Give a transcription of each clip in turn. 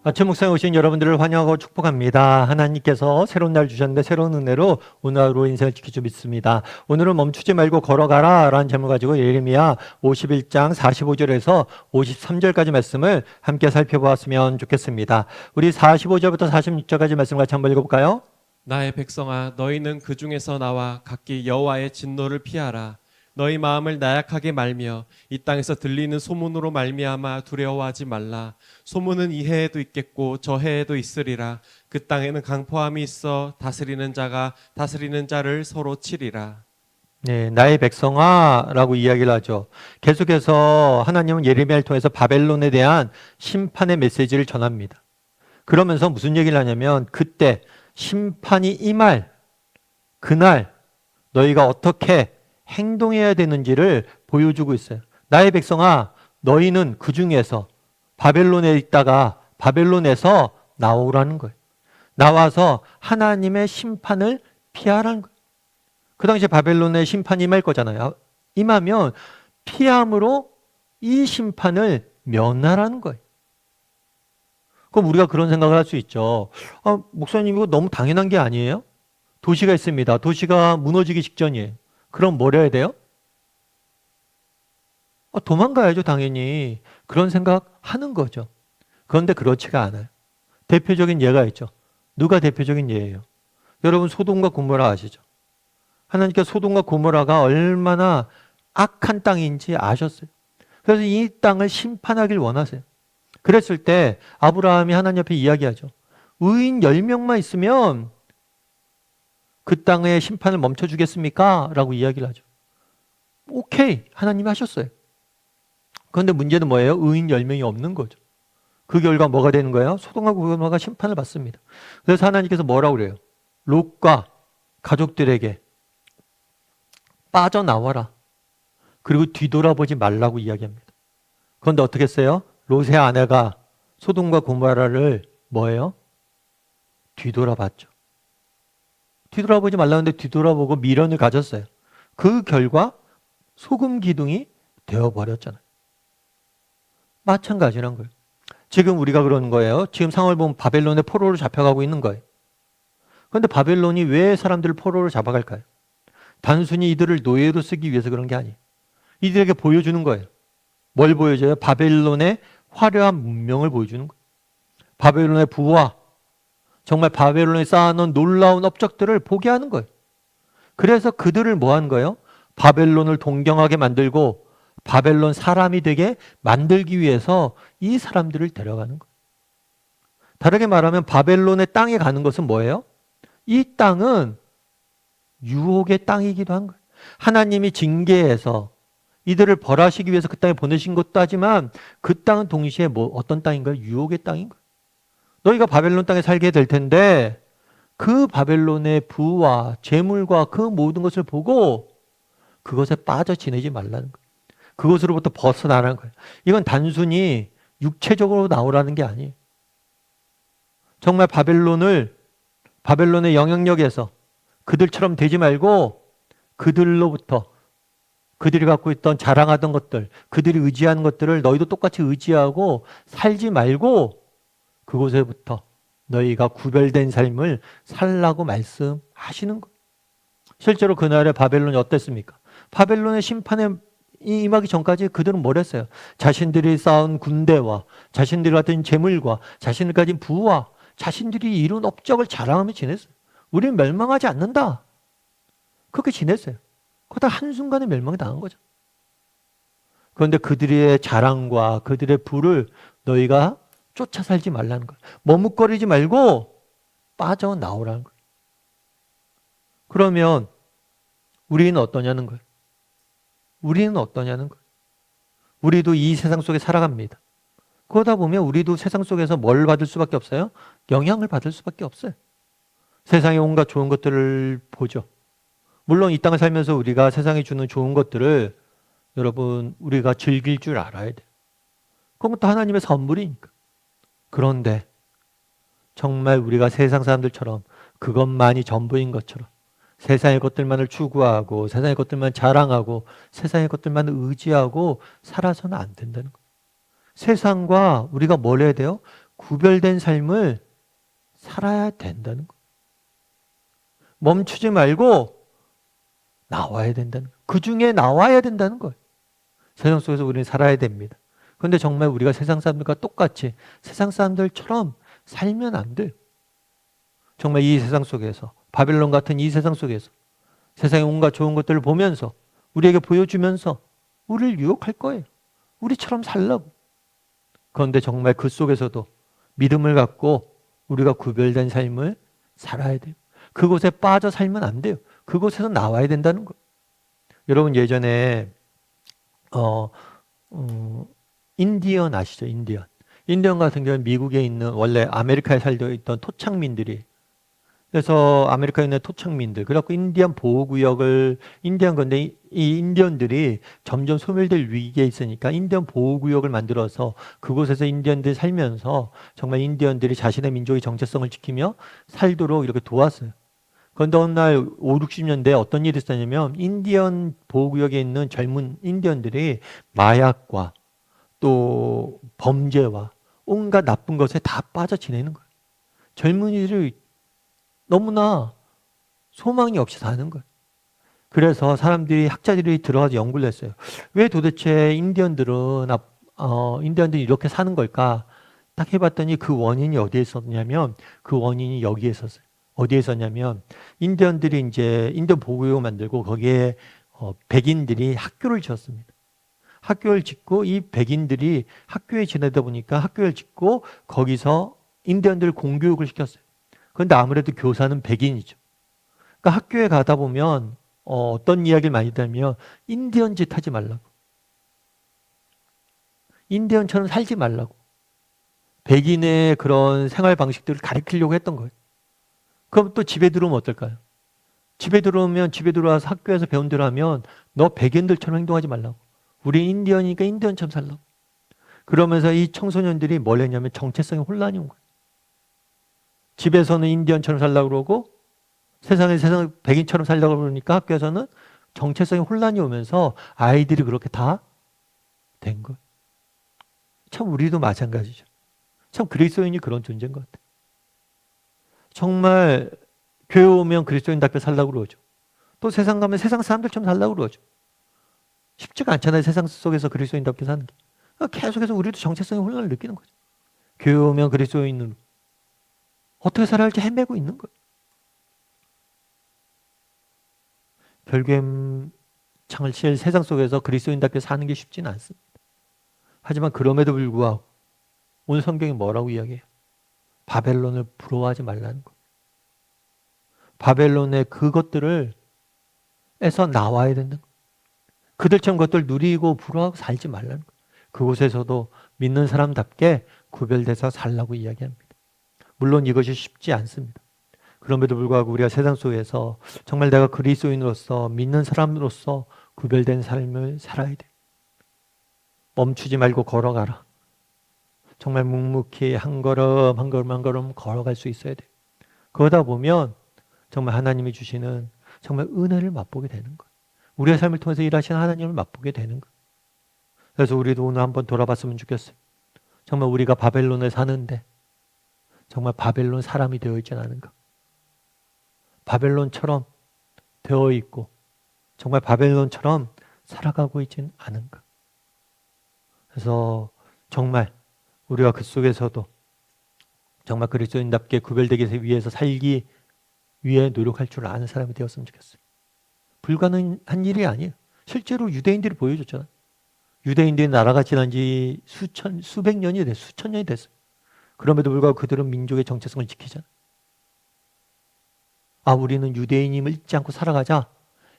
아침 묵상에 오신 여러분들을 환영하고 축복합니다. 하나님께서 새로운 날 주셨는데 새로운 은혜로 오늘 하루 인생을 지키주 믿습니다. 오늘은 멈추지 말고 걸어가라 라는 제목을 가지고 예레미야 51장 45절에서 53절까지 말씀을 함께 살펴보았으면 좋겠습니다. 우리 45절부터 46절까지 말씀 같이 한번 읽어볼까요? 나의 백성아, 너희는 그 중에서 나와 각기 여호와의 진노를 피하라. 너희 마음을 나약하게 말며 이 땅에서 들리는 소문으로 말미암아 두려워하지 말라. 소문은 이 해에도 있겠고 저 해에도 있으리라. 그 땅에는 강포함이 있어 다스리는 자가 다스리는 자를 서로 치리라. 네, 나의 백성아 라고 이야기를 하죠. 계속해서 하나님은 예레미야를 통해서 바벨론에 대한 심판의 메시지를 전합니다. 그러면서 무슨 얘기를 하냐면 그때 심판이 임할 그날 너희가 어떻게 행동해야 되는지를 보여주고 있어요. 나의 백성아, 너희는 그 중에서 바벨론에 있다가 바벨론에서 나오라는 거예요. 나와서 하나님의 심판을 피하라는 거예요. 그 당시에 바벨론의 심판이 임할 거잖아요. 임하면 피함으로 이 심판을 면하라는 거예요. 그럼 우리가 그런 생각을 할 수 있죠. 목사님 이거 너무 당연한 게 아니에요? 도시가 있습니다. 도시가 무너지기 직전이에요. 그럼 뭘 해야 돼요? 도망가야죠, 당연히. 그런 생각 하는 거죠. 그런데 그렇지가 않아요. 대표적인 예가 있죠. 누가 대표적인 예예요? 여러분 소돔과 고모라 아시죠? 하나님께서 소돔과 고모라가 얼마나 악한 땅인지 아셨어요. 그래서 이 땅을 심판하길 원하세요. 그랬을 때 아브라함이 하나님 앞에 이야기하죠. 의인 10명만 있으면 그 땅의 심판을 멈춰주겠습니까? 라고 이야기를 하죠. 오케이, 하나님이 하셨어요. 그런데 문제는 뭐예요? 의인 10명이 없는 거죠. 그 결과 뭐가 되는 거예요? 소돔과 고모라가 심판을 받습니다. 그래서 하나님께서 뭐라고 그래요? 롯과 가족들에게 빠져나와라. 그리고 뒤돌아보지 말라고 이야기합니다. 그런데 어떻게 했어요? 롯의 아내가 소돔과 고모라를 뭐예요? 뒤돌아봤죠. 뒤돌아보지 말라는데 뒤돌아보고 미련을 가졌어요. 그 결과 소금 기둥이 되어버렸잖아요. 마찬가지란 거예요. 지금 우리가 그러는 거예요. 지금 상황을 보면 바벨론의 포로로 잡혀가고 있는 거예요. 그런데 바벨론이 왜 사람들을 포로로 잡아갈까요? 단순히 이들을 노예로 쓰기 위해서 그런 게 아니에요. 이들에게 보여주는 거예요. 뭘 보여줘요? 바벨론의 화려한 문명을 보여주는 거예요. 바벨론의 부와 정말 바벨론에 쌓아놓은 놀라운 업적들을 보게 하는 거예요. 그래서 그들을 뭐 하는 거예요? 바벨론을 동경하게 만들고 바벨론 사람이 되게 만들기 위해서 이 사람들을 데려가는 거예요. 다르게 말하면 바벨론의 땅에 가는 것은 뭐예요? 이 땅은 유혹의 땅이기도 한 거예요. 하나님이 징계해서 이들을 벌하시기 위해서 그 땅에 보내신 것도 하지만 그 땅은 동시에 어떤 땅인가요? 유혹의 땅인 거예요. 너희가 바벨론 땅에 살게 될 텐데 그 바벨론의 부와 재물과 그 모든 것을 보고 그것에 빠져 지내지 말라는 거예요. 그것으로부터 벗어나라는 거예요. 이건 단순히 육체적으로 나오라는 게 아니에요. 정말 바벨론의 영향력에서 그들처럼 되지 말고 그들로부터 그들이 갖고 있던 자랑하던 것들, 그들이 의지하는 것들을 너희도 똑같이 의지하고 살지 말고 그곳에부터 너희가 구별된 삶을 살라고 말씀하시는 거예요. 실제로 그날의 바벨론이 어땠습니까? 바벨론의 심판에 임하기 전까지 그들은 뭘 했어요? 자신들이 쌓은 군대와 자신들이 가진 재물과 자신들이 가진 부와 자신들이 이룬 업적을 자랑하며 지냈어요. 우리는 멸망하지 않는다. 그렇게 지냈어요. 그러다 한순간에 멸망이 당한 거죠. 그런데 그들의 자랑과 그들의 부를 너희가 쫓아 살지 말라는 거예요. 머뭇거리지 말고 빠져나오라는 거예요. 그러면 우리는 어떠냐는 거예요. 우리는 어떠냐는 거예요. 우리도 이 세상 속에 살아갑니다. 그러다 보면 우리도 세상 속에서 뭘 받을 수밖에 없어요? 영향을 받을 수밖에 없어요. 세상에 온갖 좋은 것들을 보죠. 물론 이 땅을 살면서 우리가 세상에 주는 좋은 것들을 여러분 우리가 즐길 줄 알아야 돼요. 그건 또 하나님의 선물이니까. 그런데 정말 우리가 세상 사람들처럼 그것만이 전부인 것처럼 세상의 것들만을 추구하고 세상의 것들만 자랑하고 세상의 것들만 의지하고 살아서는 안 된다는 거예요. 세상과 우리가 뭘 해야 돼요? 구별된 삶을 살아야 된다는 거. 멈추지 말고 나와야 된다는 거. 그 중에 나와야 된다는 거예요. 세상 속에서 우리는 살아야 됩니다. 그런데 정말 우리가 세상 사람들과 똑같이 세상 사람들처럼 살면 안 돼요. 정말 이 세상 속에서, 바벨론 같은 이 세상 속에서 세상의 온갖 좋은 것들을 보면서 우리에게 보여주면서 우리를 유혹할 거예요. 우리처럼 살라고. 그런데 정말 그 속에서도 믿음을 갖고 우리가 구별된 삶을 살아야 돼요. 그곳에 빠져 살면 안 돼요. 그곳에서 나와야 된다는 거예요. 여러분 예전에 인디언 아시죠? 인디언. 인디언 같은 경우는 미국에 있는 원래 아메리카에 살고 있던 토착민들이, 그래서 아메리카에 있는 토착민들, 그래갖고 인디언 보호구역을, 인디언 건데 이 인디언들이 점점 소멸될 위기에 있으니까 인디언 보호구역을 만들어서 그곳에서 인디언들이 살면서 정말 인디언들이 자신의 민족의 정체성을 지키며 살도록 이렇게 도왔어요. 그런데 어느 날 5, 60년대에 어떤 일이 있었냐면 인디언 보호구역에 있는 젊은 인디언들이 마약과 또 범죄와 온갖 나쁜 것에 다 빠져 지내는 거예요. 젊은이들이 너무나 소망이 없이 사는 거예요. 그래서 사람들이, 학자들이 들어가서 연구를 했어요. 왜 도대체 인디언들이 이렇게 사는 걸까? 딱 해봤더니 그 원인이 어디에 있었냐면, 그 원인이 여기에 있었어요. 어디에 있었냐면, 인디언들이 이제 인디언 보호구역을 만들고 거기에 백인들이 학교를 지었습니다. 학교를 짓고 이 백인들이 학교에 지내다 보니까 학교를 짓고 거기서 인디언들 공교육을 시켰어요. 그런데 아무래도 교사는 백인이죠. 그러니까 학교에 가다 보면 어떤 이야기를 많이 들으면 인디언 짓 하지 말라고. 인디언처럼 살지 말라고. 백인의 그런 생활 방식들을 가르치려고 했던 거예요. 그럼 또 집에 들어오면 어떨까요? 집에 들어오면 집에 들어와서 학교에서 배운 대로 하면 너 백인들처럼 행동하지 말라고. 우리 인디언이니까 인디언처럼 살라고. 그러면서 이 청소년들이 뭘 했냐면 정체성에 혼란이 온 거예요. 집에서는 인디언처럼 살려고 그러고 세상 백인처럼 살려고 그러니까 학교에서는 정체성에 혼란이 오면서 아이들이 그렇게 다 된 거예요. 참 우리도 마찬가지죠. 참 그리스도인이 그런 존재인 것 같아요. 정말 교회 오면 그리스도인답게 살려고 그러죠. 또 세상 가면 세상 사람들처럼 살려고 그러죠. 쉽지가 않잖아요. 세상 속에서 그리스도인답게 사는 게. 계속해서 우리도 정체성의 혼란을 느끼는 거죠. 교회 오면 그리스도인으로 어떻게 살아야 할지 헤매고 있는 거예요. 결국엔 창을 칠 세상 속에서 그리스도인답게 사는 게 쉽지는 않습니다. 하지만 그럼에도 불구하고 오늘 성경이 뭐라고 이야기해요? 바벨론을 부러워하지 말라는 거예요. 바벨론의 그것들을 에서 나와야 된다는 거예요. 그들처럼 그것들 누리고 부러워하고 살지 말라는 거예요. 그곳에서도 믿는 사람답게 구별돼서 살라고 이야기합니다. 물론 이것이 쉽지 않습니다. 그럼에도 불구하고 우리가 세상 속에서 정말 내가 그리스도인으로서 믿는 사람으로서 구별된 삶을 살아야 돼. 멈추지 말고 걸어가라. 정말 묵묵히 한 걸음 한 걸음 한 걸음 걸어갈 수 있어야 돼. 그러다 보면 정말 하나님이 주시는 정말 은혜를 맛보게 되는 거예요. 우리의 삶을 통해서 일하시는 하나님을 맛보게 되는 거예요. 그래서 우리도 오늘 한번 돌아봤으면 좋겠어요. 정말 우리가 바벨론에 사는데 정말 바벨론 사람이 되어 있지 않은가. 바벨론처럼 되어 있고 정말 바벨론처럼 살아가고 있지는 않은가. 그래서 정말 우리가 그 속에서도 정말 그리스도인답게 구별되기 위해서 살기 위해 노력할 줄 아는 사람이 되었으면 좋겠어요. 불가능한 일이 아니에요. 실제로 유대인들이 보여줬잖아요. 유대인들이 나라가 지난 지 수백 년이 됐어요. 수천 년이 됐어요. 그럼에도 불구하고 그들은 민족의 정체성을 지키잖아요. 우리는 유대인임을 잊지 않고 살아가자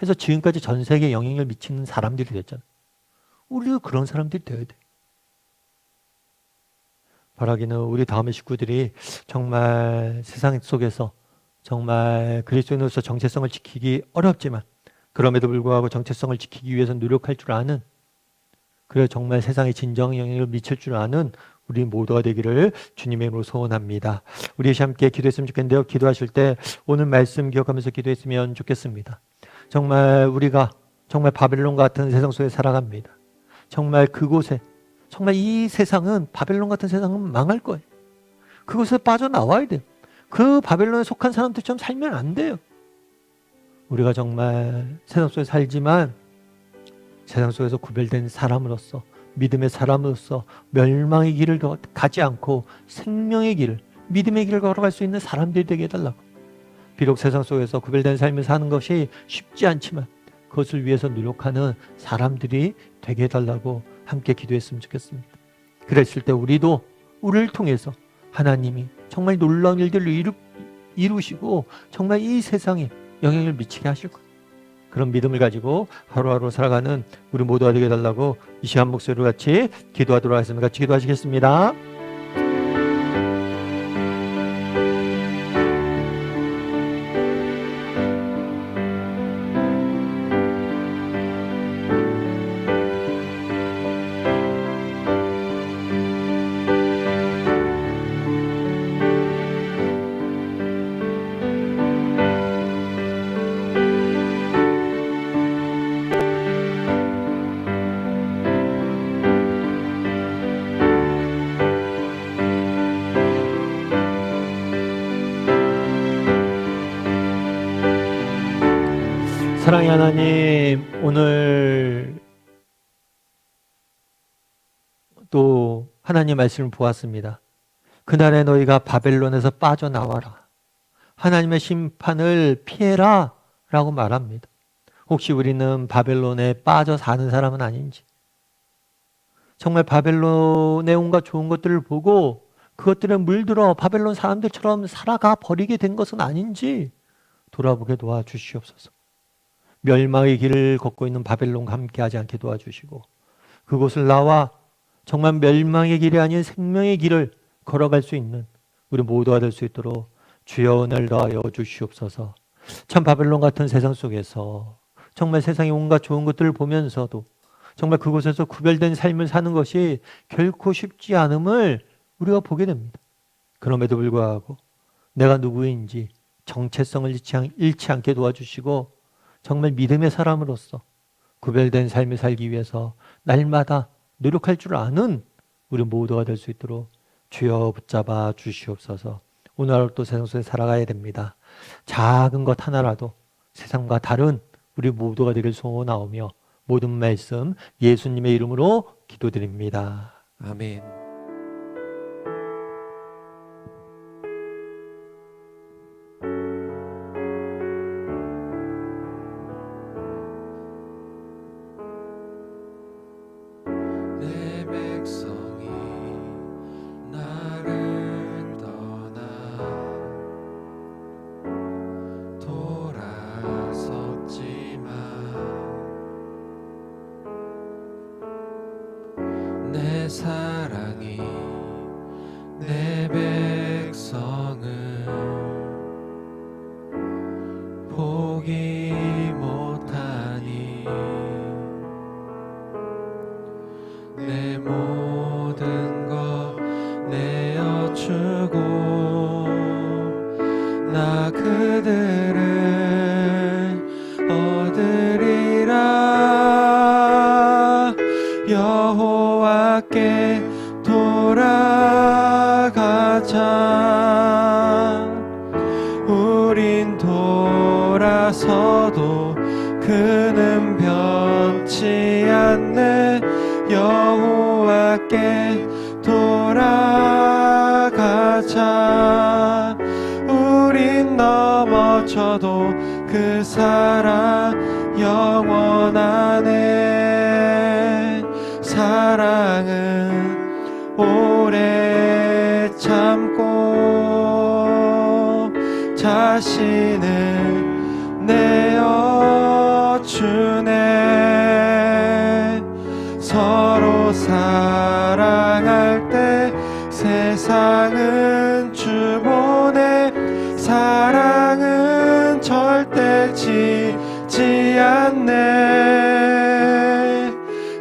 해서 지금까지 전 세계에 영향을 미치는 사람들이 됐잖아요. 우리도 그런 사람들이 되어야 돼. 바라기는 우리 다음의 식구들이 정말 세상 속에서 정말 그리스도인으로서 정체성을 지키기 어렵지만 그럼에도 불구하고 정체성을 지키기 위해서 노력할 줄 아는, 그래 정말 세상에 진정 영향을 미칠 줄 아는 우리 모두가 되기를 주님의 이름으로 소원합니다. 우리 함께 기도했으면 좋겠는데요. 기도하실 때 오늘 말씀 기억하면서 기도했으면 좋겠습니다. 정말 우리가 정말 바벨론 같은 세상 속에 살아갑니다. 정말 그곳에 정말 이 세상은, 바벨론 같은 세상은 망할 거예요. 그것에서 빠져나와야 돼요. 그 바벨론에 속한 사람들처럼 살면 안 돼요. 우리가 정말 세상 속에 살지만 세상 속에서 구별된 사람으로서, 믿음의 사람으로서 멸망의 길을 가지 않고 생명의 길을, 믿음의 길을 걸어갈 수 있는 사람들이 되게 해달라고. 비록 세상 속에서 구별된 삶을 사는 것이 쉽지 않지만 그것을 위해서 노력하는 사람들이 되게 해달라고 함께 기도했으면 좋겠습니다. 그랬을 때 우리를 통해서 하나님이 정말 놀라운 일들을 이루시고 정말 이 세상에 영향을 미치게 하실 거예요. 그런 믿음을 가지고 하루하루 살아가는 우리 모두가 되게 해달라고 이 시간 목소리로 같이 기도하도록 하겠습니다. 같이 기도하시겠습니다. 사랑의 하나님, 오늘 또 하나님 말씀을 보았습니다. 그날에 너희가 바벨론에서 빠져나와라. 하나님의 심판을 피해라 라고 말합니다. 혹시 우리는 바벨론에 빠져 사는 사람은 아닌지, 정말 바벨론의 온갖 좋은 것들을 보고 그것들에 물들어 바벨론 사람들처럼 살아가 버리게 된 것은 아닌지 돌아보게 도와주시옵소서. 멸망의 길을 걷고 있는 바벨론과 함께하지 않게 도와주시고 그곳을 나와 정말 멸망의 길이 아닌 생명의 길을 걸어갈 수 있는 우리 모두가 될 수 있도록 주여 은혜를 더하여 주시옵소서. 참 바벨론 같은 세상 속에서 정말 세상의 온갖 좋은 것들을 보면서도 정말 그곳에서 구별된 삶을 사는 것이 결코 쉽지 않음을 우리가 보게 됩니다. 그럼에도 불구하고 내가 누구인지 정체성을 잃지 않게 도와주시고 정말 믿음의 사람으로서 구별된 삶을 살기 위해서 날마다 노력할 줄 아는 우리 모두가 될 수 있도록 주여 붙잡아 주시옵소서. 오늘 하루 또 세상 속에 살아가야 됩니다. 작은 것 하나라도 세상과 다른 우리 모두가 되길 소원하오며 모든 말씀 예수님의 이름으로 기도드립니다. 아멘. 내 백성이 나를 떠나 돌아섰지만 내 사랑이 내 백성을 포기 못하니 내 모든 것 내어주고 나 그들을 얻으리라. 여호와께 돌아가자. 우린 돌아서도 그는 변치 않네. 여호와께 돌아가자. 우린 넘어져도 그 사랑 영원하네. 사랑은 오래 참고 자신을 내어주네. 서로 사랑할 때 세상은 주보내. 사랑은 절대 지지 않네.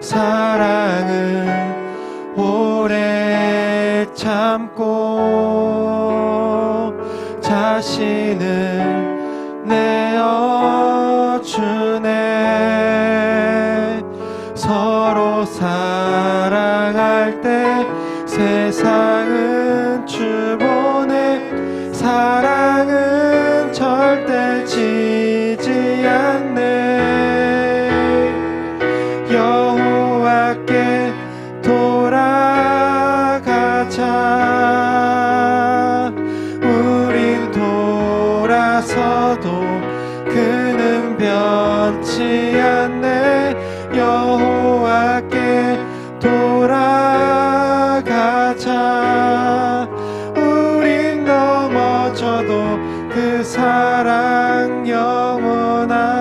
사랑은 오래 참고 자신을 내어주네. 서로 사랑할 때 세상은 주보 여호와께 돌아가자. 우린 넘어져도 그 사랑 영원하네.